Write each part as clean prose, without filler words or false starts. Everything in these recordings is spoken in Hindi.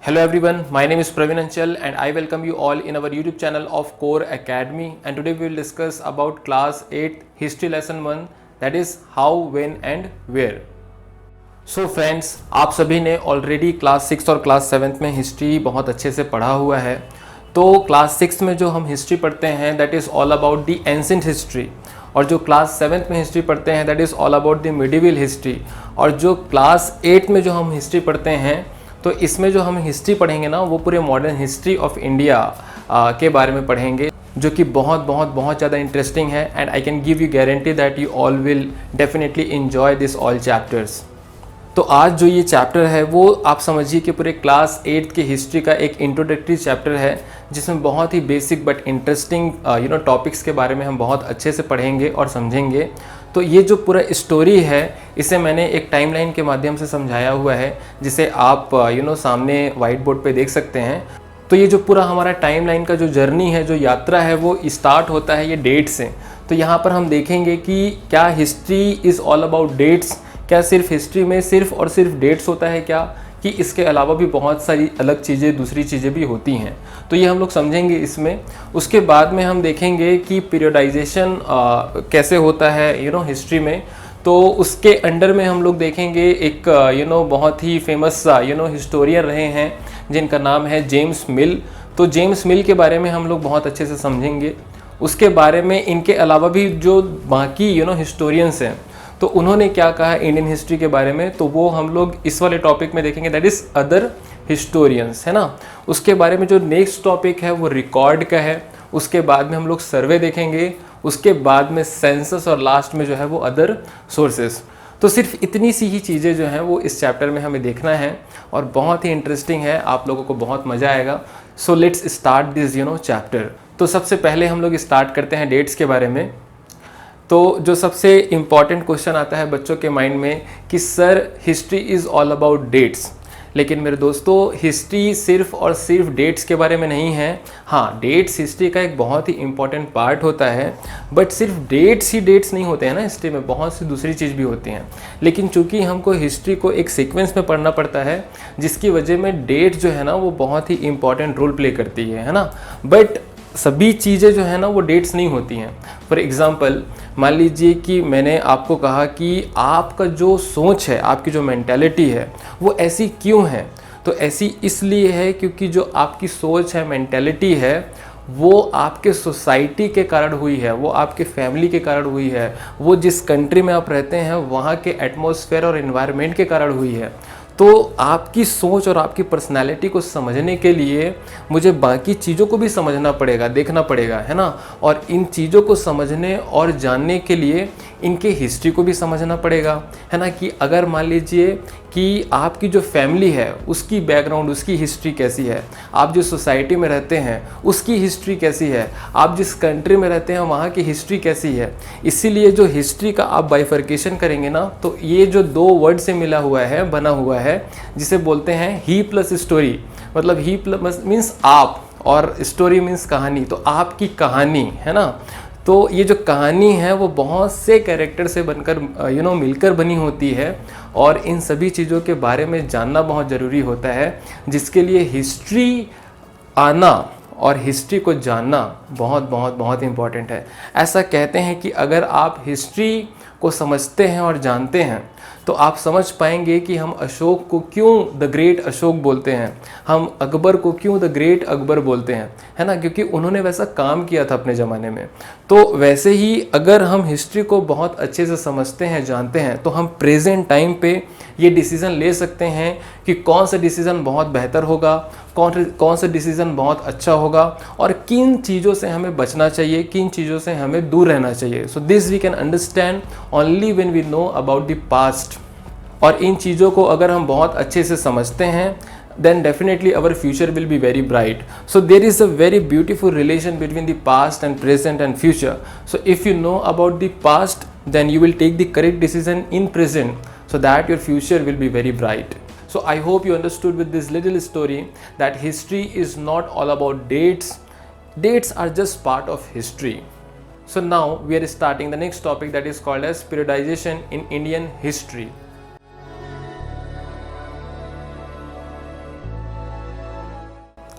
Hello everyone, my name is Praveen Anchal and I welcome you all in our YouTube channel of Core Academy, and today we will discuss about class 8 history lesson 1, that is how, when and where. So friends, आप सभी ने ऑलरेडी क्लास 6 और क्लास 7 में हिस्ट्री बहुत अच्छे से पढ़ा हुआ है। तो क्लास 6 में जो हम हिस्ट्री पढ़ते हैं that is all about the ancient history, और जो क्लास 7 में हिस्ट्री पढ़ते हैं that is all about the medieval history, और जो क्लास 8 में जो हम हिस्ट्री पढ़ते हैं तो इसमें जो हम हिस्ट्री पढ़ेंगे ना वो पूरे मॉडर्न हिस्ट्री ऑफ इंडिया के बारे में पढ़ेंगे, जो कि बहुत ज़्यादा इंटरेस्टिंग है। And I can give you guarantee that you all will definitely enjoy this all chapters. तो आज जो ये चैप्टर है वो आप समझिए कि पूरे क्लास 8 के हिस्ट्री का एक इंट्रोडक्टरी चैप्टर है, जिसमें बहुत ही बेसिक बट इंटरेस्टिंग टॉपिक्स के बारे में हम बहुत अच्छे से पढ़ेंगे और समझेंगे। तो ये जो पूरा स्टोरी है इसे मैंने एक टाइमलाइन के माध्यम से समझाया हुआ है, जिसे आप सामने वाइट बोर्ड पे देख सकते हैं। तो ये जो पूरा हमारा टाइमलाइन का जो जर्नी है, जो यात्रा है, वो स्टार्ट होता है ये डेट से। तो यहाँ पर हम देखेंगे कि क्या history is all about dates, क्या सिर्फ हिस्ट्री में सिर्फ और सिर्फ डेट्स होता है क्या, कि इसके अलावा भी बहुत सारी अलग चीज़ें, दूसरी चीज़ें भी होती हैं। तो ये हम लोग समझेंगे इसमें। उसके बाद में हम देखेंगे कि पीरियडाइजेशन कैसे होता है हिस्ट्री में। तो उसके अंडर में हम लोग देखेंगे एक बहुत ही फेमस हिस्टोरियन रहे हैं जिनका नाम है जेम्स मिल। तो जेम्स मिल के बारे में हम लोग बहुत अच्छे से समझेंगे। उसके बारे में इनके अलावा भी जो बाकी हिस्टोरियंस हैं तो उन्होंने क्या कहा इंडियन हिस्ट्री के बारे में, तो वो हम लोग इस वाले टॉपिक में देखेंगे, दैट इज़ अदर हिस्टोरियंस, है ना। उसके बारे में जो नेक्स्ट टॉपिक है वो रिकॉर्ड का है। उसके बाद में हम लोग सर्वे देखेंगे। उसके बाद में सेंसस, और लास्ट में जो है वो अदर सोर्सेस। तो सिर्फ इतनी सी ही चीज़ें जो हैं वो इस चैप्टर में हमें देखना है, और बहुत ही इंटरेस्टिंग है, आप लोगों को बहुत मज़ा आएगा। So let's start this chapter. तो सबसे पहले हम लोग स्टार्ट करते हैं डेट्स के बारे में। तो जो सबसे इम्पॉर्टेंट क्वेश्चन आता है बच्चों के माइंड में कि sir history is all about dates, लेकिन मेरे दोस्तों हिस्ट्री सिर्फ और सिर्फ डेट्स के बारे में नहीं है। हाँ, डेट्स हिस्ट्री का एक बहुत ही इम्पॉर्टेंट पार्ट होता है, बट सिर्फ डेट्स ही डेट्स नहीं होते हैं ना, हिस्ट्री में बहुत सी दूसरी चीज़ भी होती हैं। लेकिन चूंकि हमको हिस्ट्री को एक सीक्वेंस में पढ़ना पड़ता है, जिसकी वजह में डेट जो है ना वो बहुत ही इम्पॉर्टेंट रोल प्ले करती है ना। बट सभी चीज़ें जो है ना वो डेट्स नहीं होती हैं। फॉर एग्ज़ाम्पल मान लीजिए कि मैंने आपको कहा कि आपका जो सोच है, आपकी जो मेंटालिटी है वो ऐसी क्यों है, तो ऐसी इसलिए है क्योंकि जो आपकी सोच है, मेंटालिटी है, वो आपके सोसाइटी के कारण हुई है, वो आपके फैमिली के कारण हुई है, वो जिस कंट्री में आप रहते हैं वहाँ के एटमॉस्फेयर और एनवायरनमेंट के कारण हुई है। तो आपकी सोच और आपकी पर्सनालिटी को समझने के लिए मुझे बाकी चीज़ों को भी समझना पड़ेगा, देखना पड़ेगा, है ना। और इन चीज़ों को समझने और जानने के लिए इनके हिस्ट्री को भी समझना पड़ेगा, है ना। कि अगर मान लीजिए कि आपकी जो फैमिली है उसकी बैकग्राउंड, उसकी हिस्ट्री कैसी है, आप जो सोसाइटी में रहते हैं उसकी हिस्ट्री कैसी है, आप जिस कंट्री में रहते हैं वहाँ की हिस्ट्री कैसी है। इसीलिए जो हिस्ट्री का आप बाइफर्केशन करेंगे ना, तो ये जो दो वर्ड से मिला हुआ है, बना हुआ है, जिसे बोलते हैं ही प्लस स्टोरी। मतलब ही प्लस मीन्स आप, और स्टोरी मीन्स कहानी। तो आपकी कहानी, है ना। तो ये जो कहानी है वो बहुत से कैरेक्टर से बनकर मिलकर बनी होती है, और इन सभी चीज़ों के बारे में जानना बहुत ज़रूरी होता है, जिसके लिए हिस्ट्री आना और हिस्ट्री को जानना बहुत बहुत बहुत इम्पॉर्टेंट है। ऐसा कहते हैं कि अगर आप हिस्ट्री को समझते हैं और जानते हैं तो आप समझ पाएंगे कि हम अशोक को क्यों द ग्रेट अशोक बोलते हैं, हम अकबर को क्यों द ग्रेट अकबर बोलते हैं, है ना, क्योंकि उन्होंने वैसा काम किया था अपने ज़माने में। तो वैसे ही अगर हम हिस्ट्री को बहुत अच्छे से समझते हैं, जानते हैं, तो हम प्रेजेंट टाइम पे ये डिसीज़न ले सकते हैं कि कौन सा डिसीज़न बहुत बेहतर होगा, कौन सा डिसीज़न बहुत अच्छा होगा, और किन चीज़ों से हमें बचना चाहिए, किन चीज़ों से हमें दूर रहना चाहिए। So this we can understand only when we know about the past. और इन चीज़ों को अगर हम बहुत अच्छे से समझते हैं then definitely our future will be very bright. So there is a very beautiful relation between the past and present and future. So if you know about the past, then you will take the correct decision in present, so that your future will be very bright. So I hope you understood with this little story that history is not all about dates. Dates are just part of history. So now we are starting the next topic, that is called as periodization in Indian history.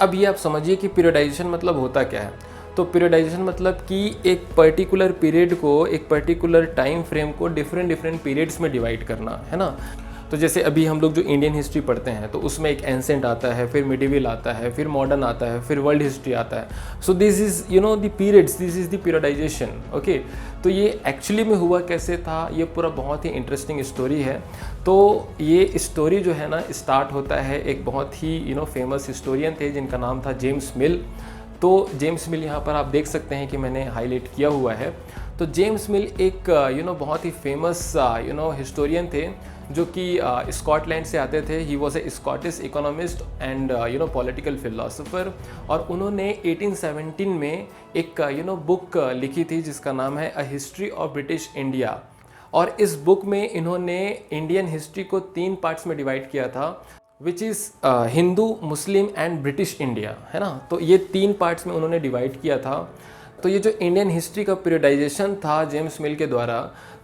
अब ये आप समझिए कि पीरियडाइजेशन मतलब होता क्या है। तो पीरियडाइजेशन मतलब कि एक पर्टिकुलर पीरियड को, एक पर्टिकुलर टाइम फ्रेम को डिफरेंट डिफरेंट पीरियड्स में डिवाइड करना, है ना। तो जैसे अभी हम लोग जो इंडियन हिस्ट्री पढ़ते हैं तो उसमें एक एंसेंट आता है, फिर मिडिवल आता है, फिर मॉडर्न आता है, फिर वर्ल्ड हिस्ट्री आता है। So this is the periods, this is the periodisation. Okay, तो ये एक्चुअली में हुआ कैसे था, ये पूरा बहुत ही इंटरेस्टिंग स्टोरी है। तो ये स्टोरी जो है ना स्टार्ट होता है, एक बहुत ही फेमस हिस्टोरियन थे जिनका नाम था जेम्स मिल। तो जेम्स मिल यहाँ पर आप देख सकते हैं कि मैंने हाईलाइट किया हुआ है। तो जेम्स मिल एक बहुत ही फेमस हिस्टोरियन थे जो कि स्कॉटलैंड से आते थे। He was a Scottish economist and political philosopher. और उन्होंने 1817 में एक बुक लिखी थी जिसका नाम है a history of British India. और इस बुक में इन्होंने इंडियन हिस्ट्री को 3 पार्ट्स में डिवाइड किया था, which is Hindu, Muslim and British India, है ना। तो ये 3 पार्ट्स में उन्होंने डिवाइड किया था। तो ये जो इंडियन हिस्ट्री का पीरियडाइजेशन था जेम्स मिल के द्वारा,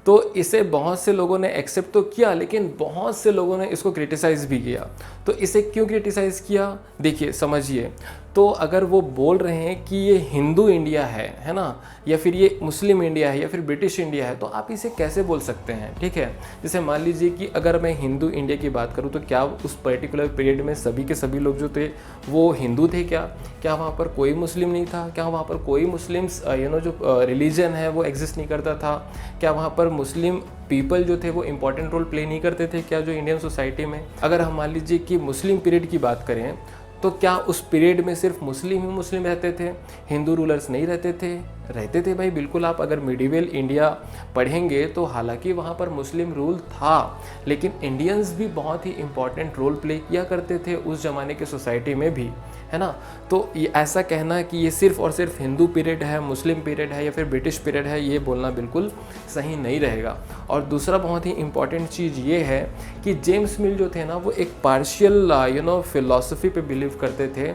तो इसे बहुत से लोगों ने एक्सेप्ट तो किया, लेकिन बहुत से लोगों ने इसको क्रिटिसाइज़ भी किया। तो इसे क्यों क्रिटिसाइज़ किया, देखिए समझिए। तो अगर वो बोल रहे हैं कि ये हिंदू इंडिया है ना, या फिर ये मुस्लिम इंडिया है, या फिर ब्रिटिश इंडिया है, तो आप इसे कैसे बोल सकते हैं, ठीक है। जैसे मान लीजिए कि अगर मैं हिंदू इंडिया की बात करूँ तो क्या उस पर्टिकुलर पीरियड में सभी के सभी लोग जो थे वो हिंदू थे? क्या वहाँ पर कोई मुस्लिम नहीं था? क्या वहाँ पर कोई मुस्लिम्स जो रिलीजन है वो एग्जिस्ट नहीं करता था? क्या वहाँ पर मुस्लिम पीपल जो थे वो इंपॉर्टेंट रोल प्ले नहीं करते थे क्या जो इंडियन सोसाइटी में? अगर हम मान लीजिए कि मुस्लिम पीरियड की बात करें तो क्या उस पीरियड में सिर्फ मुस्लिम ही मुस्लिम रहते थे, हिंदू रूलर्स नहीं रहते थे? रहते थे भाई, बिल्कुल। आप अगर मिडिवल इंडिया पढ़ेंगे तो हालांकि वहाँ पर मुस्लिम रूल था, लेकिन इंडियंस भी बहुत ही इंपॉर्टेंट रोल प्ले किया करते थे उस ज़माने के सोसाइटी में भी, है ना। तो ये ऐसा कहना कि ये सिर्फ और सिर्फ हिंदू पीरियड है, मुस्लिम पीरियड है या फिर ब्रिटिश पीरियड है, ये बोलना बिल्कुल सही नहीं रहेगा। और दूसरा बहुत ही इंपॉर्टेंट चीज़ ये है कि जेम्स मिल जो थे ना वो एक पार्शियल फिलॉसफी पे बिलीव करते थे,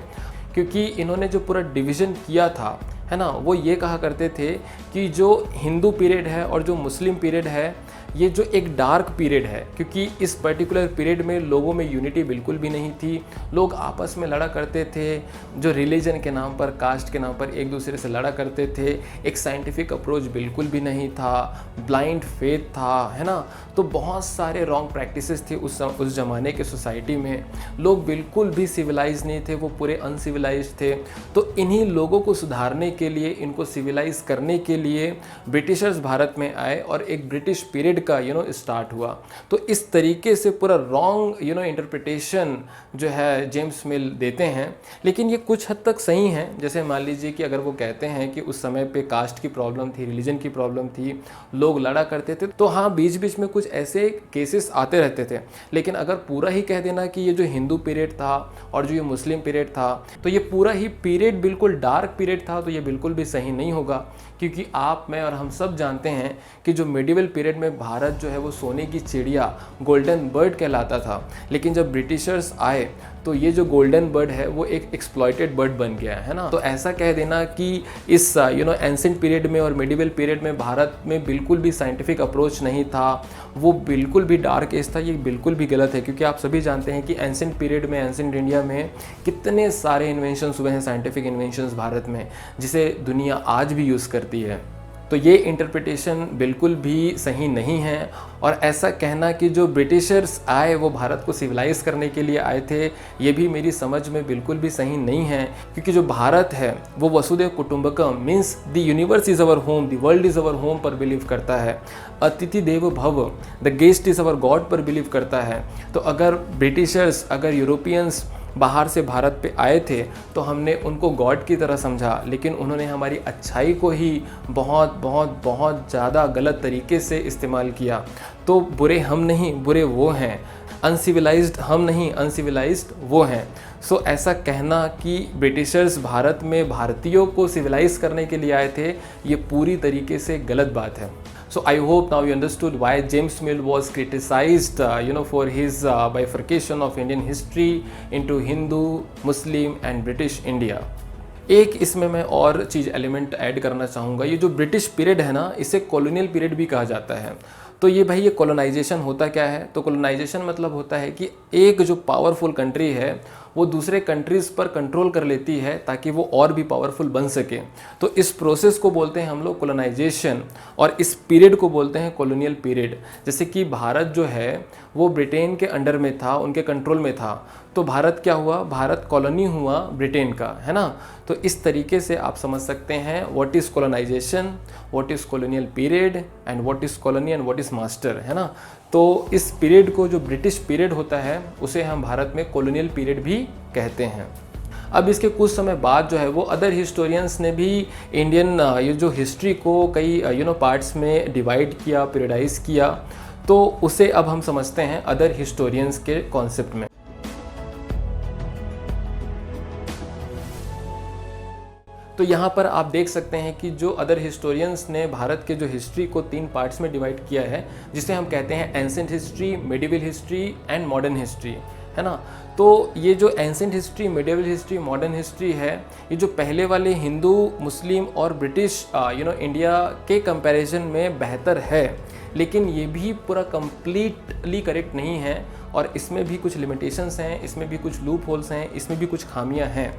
क्योंकि इन्होंने जो पूरा डिवीज़न किया था, है ना, वो ये कहा करते थे कि जो हिंदू पीरियड है और जो मुस्लिम पीरियड है ये जो एक डार्क पीरियड है, क्योंकि इस पर्टिकुलर पीरियड में लोगों में यूनिटी बिल्कुल भी नहीं थी। लोग आपस में लड़ा करते थे, जो रिलीजन के नाम पर, कास्ट के नाम पर एक दूसरे से लड़ा करते थे। एक साइंटिफिक अप्रोच बिल्कुल भी नहीं था, ब्लाइंड फेथ था, है ना। तो बहुत सारे रॉन्ग प्रैक्टिसेस थे उस ज़माने के सोसाइटी में। लोग बिल्कुल भी सिविलाइज नहीं थे, वो पूरे अनसिविलाइज थे। तो इन्हीं लोगों को सुधारने के लिए, इनको सिविलाइज करने के लिए ब्रिटिशर्स भारत में आए और एक ब्रिटिश पीरियड का स्टार्ट हुआ। तो इस तरीके से पूरा रॉन्ग इंटरप्रिटेशन जो है जेम्स मिल देते हैं, लेकिन ये कुछ हद तक सही है। जैसे मान लीजिए कि अगर वो कहते हैं कि उस समय पे कास्ट की प्रॉब्लम थी, रिलीजन की प्रॉब्लम थी, लोग लड़ा करते थे, तो हाँ बीच बीच में कुछ ऐसे केसेस आते रहते थे। लेकिन अगर पूरा ही कह देना कि ये जो हिंदू पीरियड था और जो ये मुस्लिम पीरियड था, तो ये पूरा ही पीरियड बिल्कुल डार्क पीरियड था, तो ये बिल्कुल भी सही नहीं होगा। क्योंकि आप, मैं और हम सब जानते हैं कि जो मिडिवल पीरियड में भारत जो है वो सोने की चिड़िया, गोल्डन बर्ड कहलाता था। लेकिन जब ब्रिटिशर्स आए तो ये जो गोल्डन बर्ड है वो एक एक्सप्लॉइटेड बर्ड बन गया है ना। तो ऐसा कह देना कि इस एंसेंट पीरियड में और मिडिवल पीरियड में भारत में बिल्कुल भी साइंटिफिक अप्रोच नहीं था, वो बिल्कुल भी डार्क एज था, ये बिल्कुल भी गलत है। क्योंकि आप सभी जानते हैं कि एंसेंट पीरियड में, एंसेंट इंडिया में कितने सारे इन्वेंशंस हुए हैं, साइंटिफिक इन्वेंशंस भारत में, जिसे दुनिया आज भी यूज़ करती है। तो ये इंटरप्रिटेशन बिल्कुल भी सही नहीं है। और ऐसा कहना कि जो ब्रिटिशर्स आए वो भारत को सिविलाइज करने के लिए आए थे, ये भी मेरी समझ में बिल्कुल भी सही नहीं है। क्योंकि जो भारत है वो वसुधैव कुटुंबकम means the universe is our home, the world is our home पर बिलीव करता है। अतिथि देवो भव, the guest is our god पर बिलीव करता है। तो अगर ब्रिटिशर्स, अगर यूरोपियंस बाहर से भारत पे आए थे तो हमने उनको गॉड की तरह समझा, लेकिन उन्होंने हमारी अच्छाई को ही बहुत बहुत बहुत ज़्यादा गलत तरीके से इस्तेमाल किया। तो बुरे हम नहीं, बुरे वो हैं। अनसिविलाइज्ड हम नहीं, अनसिविलाइज्ड वो हैं। सो ऐसा कहना कि ब्रिटिशर्स भारत में भारतीयों को सिविलाइज करने के लिए आए थे, ये पूरी तरीके से गलत बात है। So I hope now you understood why James Mill was criticized, for his bifurcation of Indian history into Hindu, Muslim and British India. एक इसमें मैं और चीज़ एलिमेंट ऐड करना चाहूँगा। ये जो ब्रिटिश पीरियड है ना, इसे कॉलोनियल पीरियड भी कहा जाता है। तो ये भाई, ये कॉलोनाइजेशन होता क्या है? तो कॉलोनाइजेशन मतलब होता है कि एक जो पावरफुल कंट्री है वो दूसरे कंट्रीज़ पर कंट्रोल कर लेती है ताकि वो और भी पावरफुल बन सके। तो इस प्रोसेस को बोलते हैं हम लोग कोलोनाइजेशन, और इस पीरियड को बोलते हैं कॉलोनियल पीरियड। जैसे कि भारत जो है वो ब्रिटेन के अंडर में था, उनके कंट्रोल में था, तो भारत क्या हुआ, भारत कॉलोनी हुआ ब्रिटेन का, है ना। तो इस तरीके से आप समझ सकते हैं what is colonisation, what is colonial period and what is colony and what is master, है ना। तो इस पीरियड को, जो ब्रिटिश पीरियड होता है, उसे हम भारत में कॉलोनियल पीरियड भी कहते हैं। अब इसके कुछ समय बाद जो है वो अदर हिस्टोरियंस ने भी इंडियन ये जो हिस्ट्री को कई पार्ट्स में डिवाइड किया, पीरियडाइज किया, तो उसे अब हम समझते हैं अदर हिस्टोरियंस के कॉन्सेप्ट में। तो यहाँ पर आप देख सकते हैं कि जो अदर हिस्टोरियंस ने भारत के जो हिस्ट्री को 3 पार्ट्स में डिवाइड किया है, जिसे हम कहते हैं ancient history, medieval history and modern history, है ना। तो ये जो ancient history, medieval history, modern history है, ये जो पहले वाले हिंदू, मुस्लिम और ब्रिटिश इंडिया के कंपैरिजन में बेहतर है, लेकिन ये भी पूरा कंप्लीटली करेक्ट नहीं है, और इसमें भी कुछ लिमिटेशंस हैं, इसमें भी कुछ लूप होल्स हैं, इसमें भी कुछ खामियां हैं।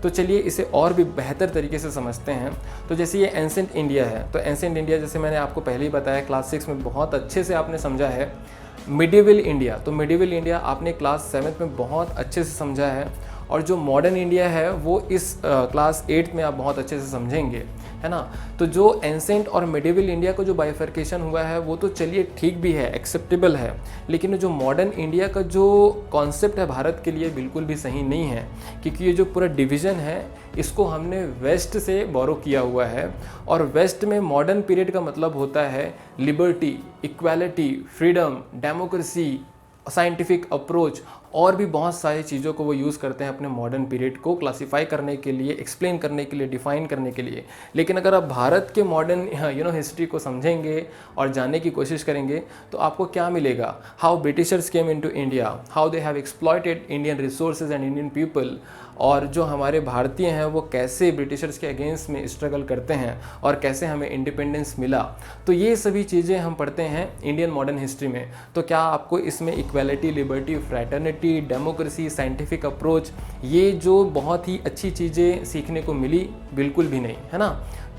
तो चलिए इसे और भी बेहतर तरीके से समझते हैं। तो जैसे ये एंसेंट इंडिया है, तो एंसेंट इंडिया जैसे मैंने आपको पहले ही बताया, क्लास 6 में बहुत अच्छे से आपने समझा है। मिडिवल इंडिया, तो मिडिवल इंडिया आपने क्लास 7 में बहुत अच्छे से समझा है, और जो मॉडर्न इंडिया है वो इस क्लास 8 में आप बहुत अच्छे से समझेंगे, है ना। तो जो एंसेंट और मिडिवल इंडिया का जो बाइफर्केशन हुआ है वो तो चलिए ठीक भी है, एक्सेप्टेबल है, लेकिन जो मॉडर्न इंडिया का जो कॉन्सेप्ट है भारत के लिए बिल्कुल भी सही नहीं है, क्योंकि ये जो पूरा डिवीज़न है इसको हमने वेस्ट से बोरो किया हुआ है, और वेस्ट में मॉडर्न पीरियड का मतलब होता है liberty, equality, freedom, democracy, scientific approach, और भी बहुत सारी चीज़ों को वो यूज़ करते हैं अपने मॉडर्न पीरियड को क्लासीफाई करने के लिए, एक्सप्लेन करने के लिए, डिफ़ाइन करने के लिए। लेकिन अगर आप भारत के मॉडर्न हिस्ट्री को समझेंगे और जानने की कोशिश करेंगे तो आपको क्या मिलेगा, how Britishers came into India, how they have exploited Indian resources and Indian people, और जो हमारे भारतीय हैं वो कैसे ब्रिटिशर्स के अगेंस्ट में स्ट्रगल करते हैं और कैसे हमें इंडिपेंडेंस मिला। तो ये सभी चीज़ें हम पढ़ते हैं इंडियन मॉडर्न हिस्ट्री में। तो क्या आपको इसमें equality, liberty, fraternity, democracy, scientific approach, ये जो बहुत ही अच्छी चीज़ें सीखने को मिली? बिल्कुल भी नहीं, है ना।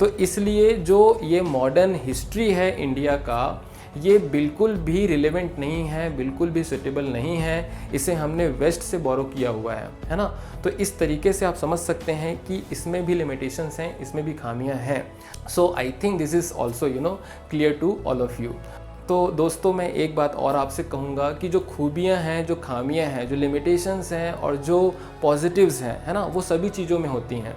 तो इसलिए जो ये मॉडर्न हिस्ट्री है इंडिया का, ये बिल्कुल भी रिलेवेंट नहीं है, बिल्कुल भी सुटेबल नहीं है, इसे हमने वेस्ट से बोरो किया हुआ है ना। तो इस तरीके से आप समझ सकते हैं कि इसमें भी लिमिटेशंस हैं, इसमें भी खामियां हैं। So I think this is also clear to all of you. तो दोस्तों मैं एक बात और आपसे कहूँगा कि जो खूबियाँ हैं, जो खामियाँ हैं, जो लिमिटेशंस हैं और जो पॉजिटिव्स हैं, है ना, वो सभी चीज़ों में होती हैं।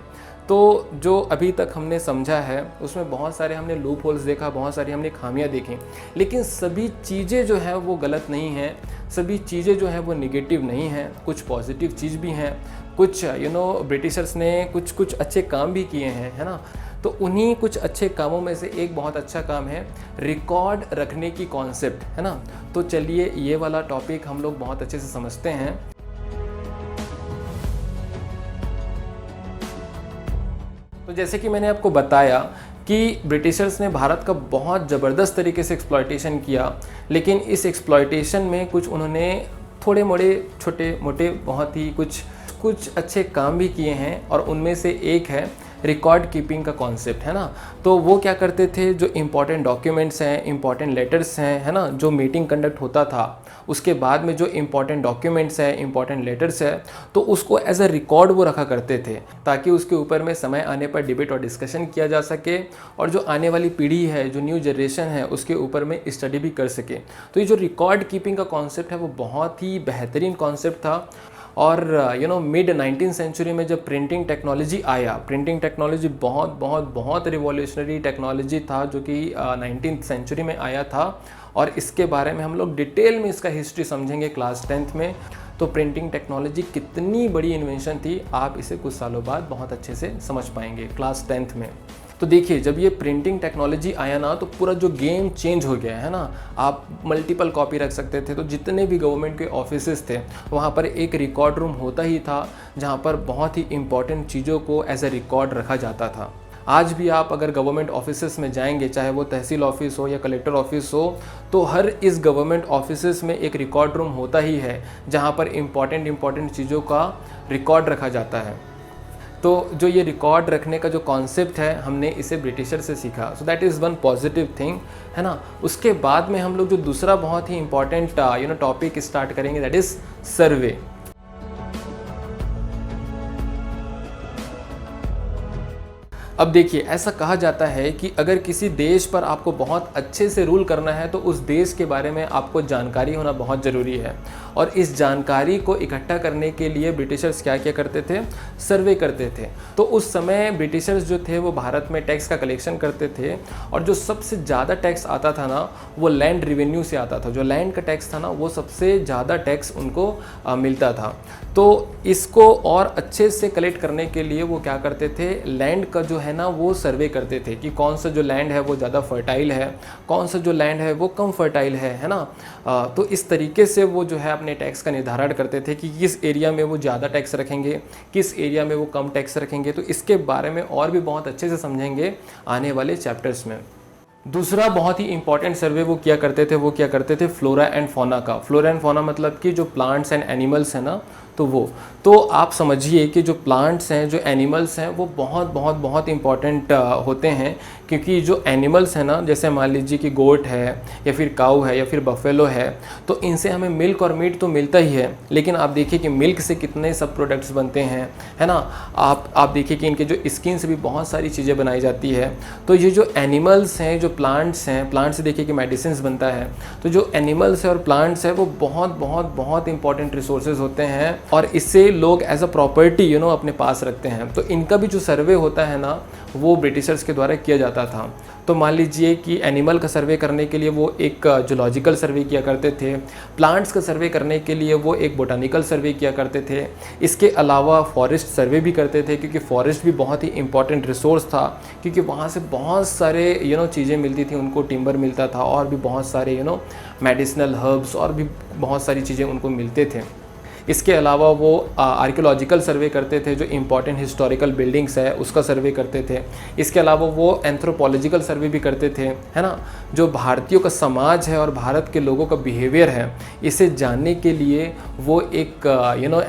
तो जो अभी तक हमने समझा है उसमें बहुत सारे हमने लूप होल्स देखा, बहुत सारी हमने खामियां देखी, लेकिन सभी चीज़ें जो है वो गलत नहीं हैं, सभी चीज़ें जो है वो निगेटिव नहीं हैं, कुछ पॉजिटिव चीज़ भी हैं, कुछ ब्रिटिशर्स ने कुछ अच्छे काम भी किए हैं, है ना। तो उन्हीं कुछ अच्छे कामों में से एक बहुत अच्छा काम है रिकॉर्ड रखने की कॉन्सेप्ट, है ना। तो चलिए ये वाला टॉपिक हम लोग बहुत अच्छे से समझते हैं। तो जैसे कि मैंने आपको बताया कि ब्रिटिशर्स ने भारत का बहुत ज़बरदस्त तरीके से एक्सप्लॉयटेशन किया, लेकिन इस एक्सप्लॉयटेशन में कुछ उन्होंने थोड़े मोड़े, छोटे मोटे, बहुत ही कुछ अच्छे काम भी किए हैं, और उनमें से एक है रिकॉर्ड कीपिंग का कॉन्सेप्ट, है ना। तो वो क्या करते थे, जो इम्पॉर्टेंट डॉक्यूमेंट्स हैं, इम्पॉर्टेंट लेटर्स हैं, है ना, जो मीटिंग कंडक्ट होता था उसके बाद में जो इम्पॉर्टेंट डॉक्यूमेंट्स हैं, इम्पॉर्टेंट लेटर्स है, तो उसको एज अ रिकॉर्ड वो रखा करते थे, ताकि उसके ऊपर में समय आने पर डिबेट और डिस्कशन किया जा सके, और जो आने वाली पीढ़ी है, जो न्यू जनरेशन है, उसके ऊपर में स्टडी भी कर सके। तो ये जो रिकॉर्ड कीपिंग का कॉन्सेप्ट है वो बहुत ही बेहतरीन कॉन्सेप्ट था। और मिड 19th सेंचुरी में जब प्रिंटिंग टेक्नोलॉजी आया, प्रिंटिंग टेक्नोलॉजी बहुत रिवॉल्यूशनरी टेक्नोलॉजी था, जो कि 19th सेंचुरी में आया था, और इसके बारे में हम लोग डिटेल में इसका हिस्ट्री समझेंगे क्लास 10th में। तो प्रिंटिंग टेक्नोलॉजी कितनी बड़ी इन्वेंशन थी, आप इसे कुछ सालों बाद बहुत अच्छे से समझ पाएंगे क्लास 10th में। तो देखिए, जब ये प्रिंटिंग टेक्नोलॉजी आया ना, तो पूरा जो गेम चेंज हो गया है ना। आप मल्टीपल कॉपी रख सकते थे, तो जितने भी गवर्नमेंट के ऑफिसेस थे वहाँ पर एक रिकॉर्ड रूम होता ही था, जहाँ पर बहुत ही इंपॉर्टेंट चीज़ों को एज ए रिकॉर्ड रखा जाता था। आज भी आप अगर गवर्नमेंट ऑफिसेस में जाएंगे, चाहे वो तहसील ऑफिस हो या कलेक्टर ऑफिस हो, तो हर इस गवर्नमेंट ऑफिसेस में एक रिकॉर्ड रूम होता ही है जहाँ पर इम्पॉर्टेंट चीज़ों का रिकॉर्ड रखा जाता है। तो जो ये रिकॉर्ड रखने का जो कॉन्सेप्ट है, हमने इसे ब्रिटिशर से सीखा। So that is one positive thing, है ना। उसके बाद में हम लोग जो दूसरा बहुत ही इंपॉर्टेंट टॉपिक स्टार्ट करेंगे, दैट इज़ सर्वे। अब देखिए, ऐसा कहा जाता है कि अगर किसी देश पर आपको बहुत अच्छे से रूल करना है तो उस देश के बारे में आपको जानकारी होना बहुत ज़रूरी है। और इस जानकारी को इकट्ठा करने के लिए ब्रिटिशर्स क्या क्या करते थे, सर्वे करते थे। तो उस समय ब्रिटिशर्स जो थे वो भारत में टैक्स का कलेक्शन करते थे, और जो सबसे ज़्यादा टैक्स आता था ना, वो लैंड रेवेन्यू से आता था। जो लैंड का टैक्स था ना, वो सबसे ज़्यादा टैक्स उनको मिलता था। तो इसको और अच्छे से कलेक्ट करने के लिए वो क्या करते थे, लैंड का जो है ना वो सर्वे करते थे कि कौन सा जो लैंड है वो ज़्यादा फर्टाइल है, कौन सा जो लैंड है वो कम फर्टाइल है ना। तो इस तरीके से वो जो है अपने टैक्स का निर्धारण करते थे कि किस एरिया में वो ज़्यादा टैक्स रखेंगे, किस एरिया में वो कम टैक्स रखेंगे। तो इसके बारे में और भी बहुत अच्छे से समझेंगे आने वाले चैप्टर्स में। दूसरा बहुत ही इंपॉर्टेंट सर्वे वो क्या करते थे फ्लोरा एंड फौना का। फ्लोरा एंड फौना मतलब कि जो प्लांट्स एंड एनिमल्स हैं ना, तो आप समझिए कि जो प्लांट्स हैं, जो एनिमल्स हैं, वो बहुत इंपॉर्टेंट होते हैं। क्योंकि जो एनिमल्स हैं ना, जैसे मान लीजिए कि गोट है या फिर काऊ है या फिर बफेलो है, तो इनसे हमें मिल्क और मीट तो मिलता ही है, लेकिन आप देखिए कि मिल्क से कितने सब प्रोडक्ट्स बनते हैं, है ना। आप देखिए कि इनके जो स्किन से भी बहुत सारी चीज़ें बनाई जाती है। तो ये जो एनिमल्स हैं, जो प्लांट्स हैं, प्लांट से देखिए कि मेडिसिन बनता है। तो जो एनिमल्स है और प्लांट्स है वो बहुत इंपॉर्टेंट रिसोर्सेज होते हैं, और इससे लोग एज अ प्रॉपर्टी अपने पास रखते हैं। तो इनका भी जो सर्वे होता है ना, वो ब्रिटिशर्स के द्वारा किया जाता था। तो मान लीजिए कि एनिमल का सर्वे करने के लिए वो एक जूलॉजिकल सर्वे किया करते थे, प्लांट्स का सर्वे करने के लिए वो एक बोटानिकल सर्वे किया करते थे। इसके अलावा फॉरेस्ट सर्वे भी करते थे, क्योंकि फॉरेस्ट भी बहुत ही इंपॉर्टेंट रिसोर्स था, क्योंकि वहाँ से बहुत सारे चीज़ें मिलती थी उनको, टिम्बर मिलता था और भी बहुत सारे मेडिसिनल हर्ब्स और भी बहुत सारी चीज़ें उनको मिलते थे। इसके अलावा वो आर्कियोलॉजिकल सर्वे करते थे, जो इम्पॉर्टेंट हिस्टोरिकल बिल्डिंग्स है उसका सर्वे करते थे। इसके अलावा वो एंथ्रोपोलॉजिकल सर्वे भी करते थे, है ना। जो भारतीयों का समाज है और भारत के लोगों का बिहेवियर है, इसे जानने के लिए वो एक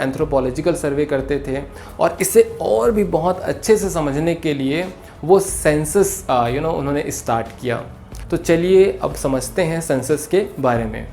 एंथ्रोपोलॉजिकल सर्वे करते थे। और इसे और भी बहुत अच्छे से समझने के लिए वो सेंसस उन्होंने स्टार्ट किया। तो चलिए अब समझते हैं सेंसस के बारे में।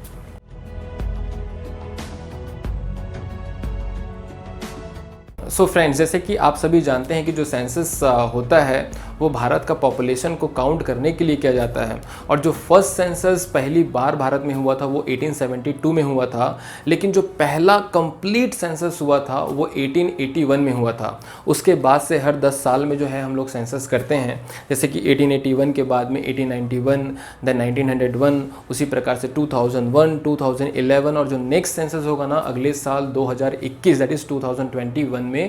सो फ्रेंड्स, जैसे कि आप सभी जानते हैं कि जो सेंसस होता है वो भारत का पॉपुलेशन को काउंट करने के लिए किया जाता है। और जो फर्स्ट सेंसस पहली बार भारत में हुआ था वो 1872 में हुआ था, लेकिन जो पहला कंप्लीट सेंसस हुआ था वो 1881 में हुआ था। उसके बाद से हर 10 साल में जो है हम लोग सेंसस करते हैं, जैसे कि 1881 के बाद में 1891, देन 1901, उसी प्रकार से 2001, 2011, और जो नेक्स्ट सेंसस होगा ना अगले साल 2021 दैट इज़ 2021 में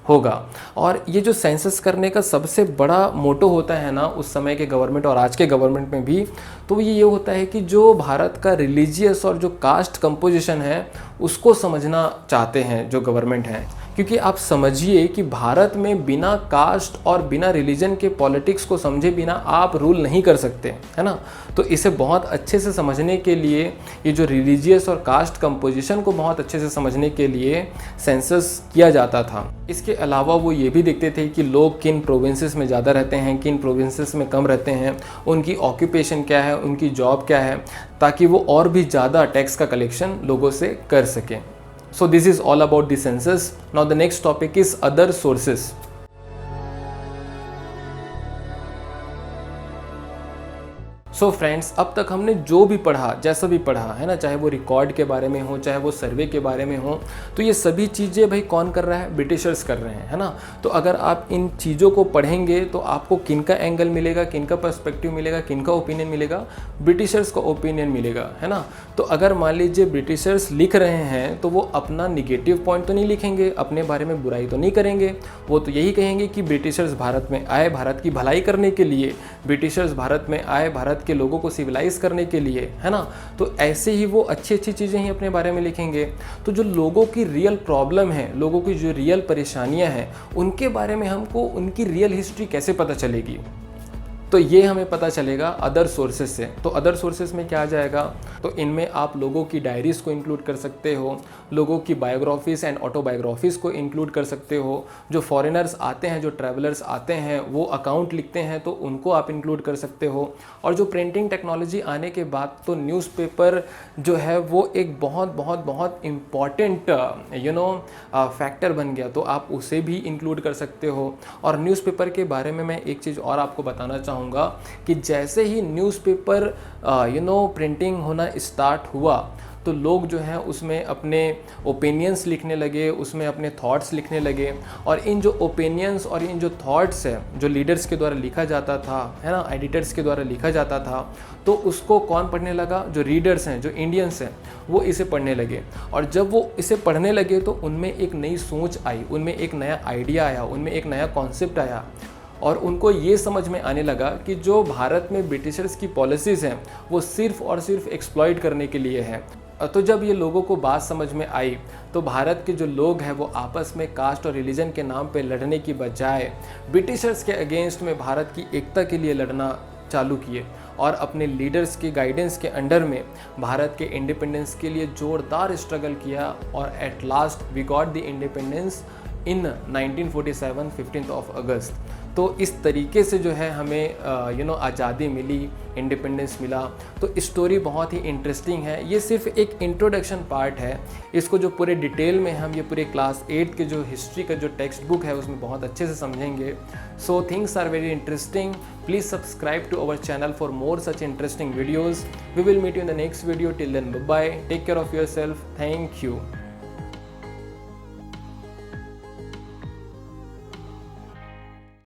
होगा। और ये जो सेंसस करने का सबसे बड़ा मोटो होता है ना उस समय के गवर्नमेंट और आज के गवर्नमेंट में भी, तो ये होता है कि जो भारत का रिलीजियस और जो कास्ट कंपोजिशन है उसको समझना चाहते हैं जो गवर्नमेंट है। क्योंकि आप समझिए कि भारत में बिना कास्ट और बिना रिलीजन के पॉलिटिक्स को समझे बिना आप रूल नहीं कर सकते, है ना। तो इसे बहुत अच्छे से समझने के लिए, ये जो रिलीजियस और कास्ट कंपोजिशन को बहुत अच्छे से समझने के लिए सेंसस किया जाता था। इसके अलावा वो ये भी देखते थे कि लोग किन प्रोविंसेस में ज़्यादा रहते हैं, किन प्रोविंसेस में कम रहते हैं, उनकी ऑक्यूपेशन क्या है, उनकी जॉब क्या है, ताकि वो और भी ज़्यादा टैक्स का कलेक्शन लोगों से कर सकें। So this is all about the census. Now the next topic is other sources. So friends, अब तक हमने जो भी पढ़ा, जैसा भी पढ़ा है ना, चाहे वो रिकॉर्ड के बारे में हो, चाहे वो सर्वे के बारे में हो, तो ये सभी चीज़ें भाई कौन कर रहा है, ब्रिटिशर्स कर रहे हैं, है ना। तो अगर आप इन चीज़ों को पढ़ेंगे तो आपको किनका एंगल मिलेगा, किनका पर्सपेक्टिव मिलेगा, किनका ओपिनियन मिलेगा, ब्रिटिशर्स का ओपिनियन मिलेगा, है ना। तो अगर मान लीजिए ब्रिटिशर्स लिख रहे हैं तो वो अपना निगेटिव पॉइंट तो नहीं लिखेंगे, अपने बारे में बुराई तो नहीं करेंगे, वो तो यही कहेंगे कि ब्रिटिशर्स भारत में आए भारत की भलाई करने के लिए, ब्रिटिशर्स भारत में आए भारत के लोगों को सिविलाइज करने के लिए, है ना। तो ऐसे ही वो अच्छी अच्छी चीज़ें ही अपने बारे में लिखेंगे। तो जो लोगों की रियल प्रॉब्लम है, लोगों की जो रियल परेशानियां हैं, उनके बारे में हमको उनकी रियल हिस्ट्री कैसे पता चलेगी? तो ये हमें पता चलेगा अदर सोर्सेज से। तो अदर सोर्सेज में क्या आ जाएगा? तो इनमें आप लोगों की डायरीज़ को इंक्लूड कर सकते हो, लोगों की बायोग्राफीज़ एंड ऑटोबायोग्राफीज़ को इंक्लूड कर सकते हो। जो फॉरेनर्स आते हैं, जो ट्रैवलर्स आते हैं, वो अकाउंट लिखते हैं तो उनको आप इंक्लूड कर सकते हो। और जो प्रिंटिंग टेक्नोलॉजी आने के बाद तो न्यूज़पेपर जो है वो एक बहुत बहुत बहुत इम्पॉर्टेंट फैक्टर बन गया, तो आप उसे भी इंक्लूड कर सकते हो। और न्यूज़पेपर के बारे में मैं एक चीज़ और आपको बताना चाहूँगा कि जैसे ही न्यूज़पेपर प्रिंटिंग होना स्टार्ट हुआ तो लोग जो हैं उसमें अपने ओपिनियंस लिखने लगे, उसमें अपने थॉट्स लिखने लगे। और इन जो ओपिनियंस और इन जो थॉट्स है, जो लीडर्स के द्वारा लिखा जाता था, है ना, एडिटर्स के द्वारा लिखा जाता था, तो उसको कौन पढ़ने लगा? जो रीडर्स हैं, जो इंडियंस हैं, वो इसे पढ़ने लगे। और जब वो इसे पढ़ने लगे तो उनमें एक नई सोच आई, उनमें एक नया आइडिया आया, उनमें एक नया कॉन्सेप्ट आया। और उनको ये समझ में आने लगा कि जो भारत में ब्रिटिशर्स की पॉलिसीज़ हैं वो सिर्फ़ और सिर्फ एक्सप्लॉइट करने के लिए हैं। तो जब ये लोगों को बात समझ में आई तो भारत के जो लोग हैं वो आपस में कास्ट और रिलीजन के नाम पे लड़ने की बजाय ब्रिटिशर्स के अगेंस्ट में भारत की एकता के लिए लड़ना चालू किए और अपने लीडर्स के गाइडेंस के अंडर में भारत के इंडिपेंडेंस के लिए ज़ोरदार स्ट्रगल किया। और at last we got the independence in 1947 15 of August. तो इस तरीके से जो है हमें आज़ादी मिली, इंडिपेंडेंस मिला। तो स्टोरी बहुत ही इंटरेस्टिंग है। ये सिर्फ एक इंट्रोडक्शन पार्ट है, इसको जो पूरे डिटेल में हम ये पूरे क्लास 8 के जो हिस्ट्री का जो टेक्स्ट बुक है उसमें बहुत अच्छे से समझेंगे। So things are very interesting. Please subscribe to our channel for more such interesting videos. We will meet you in the next video. Till then bye bye, take care of yourself. Thank you.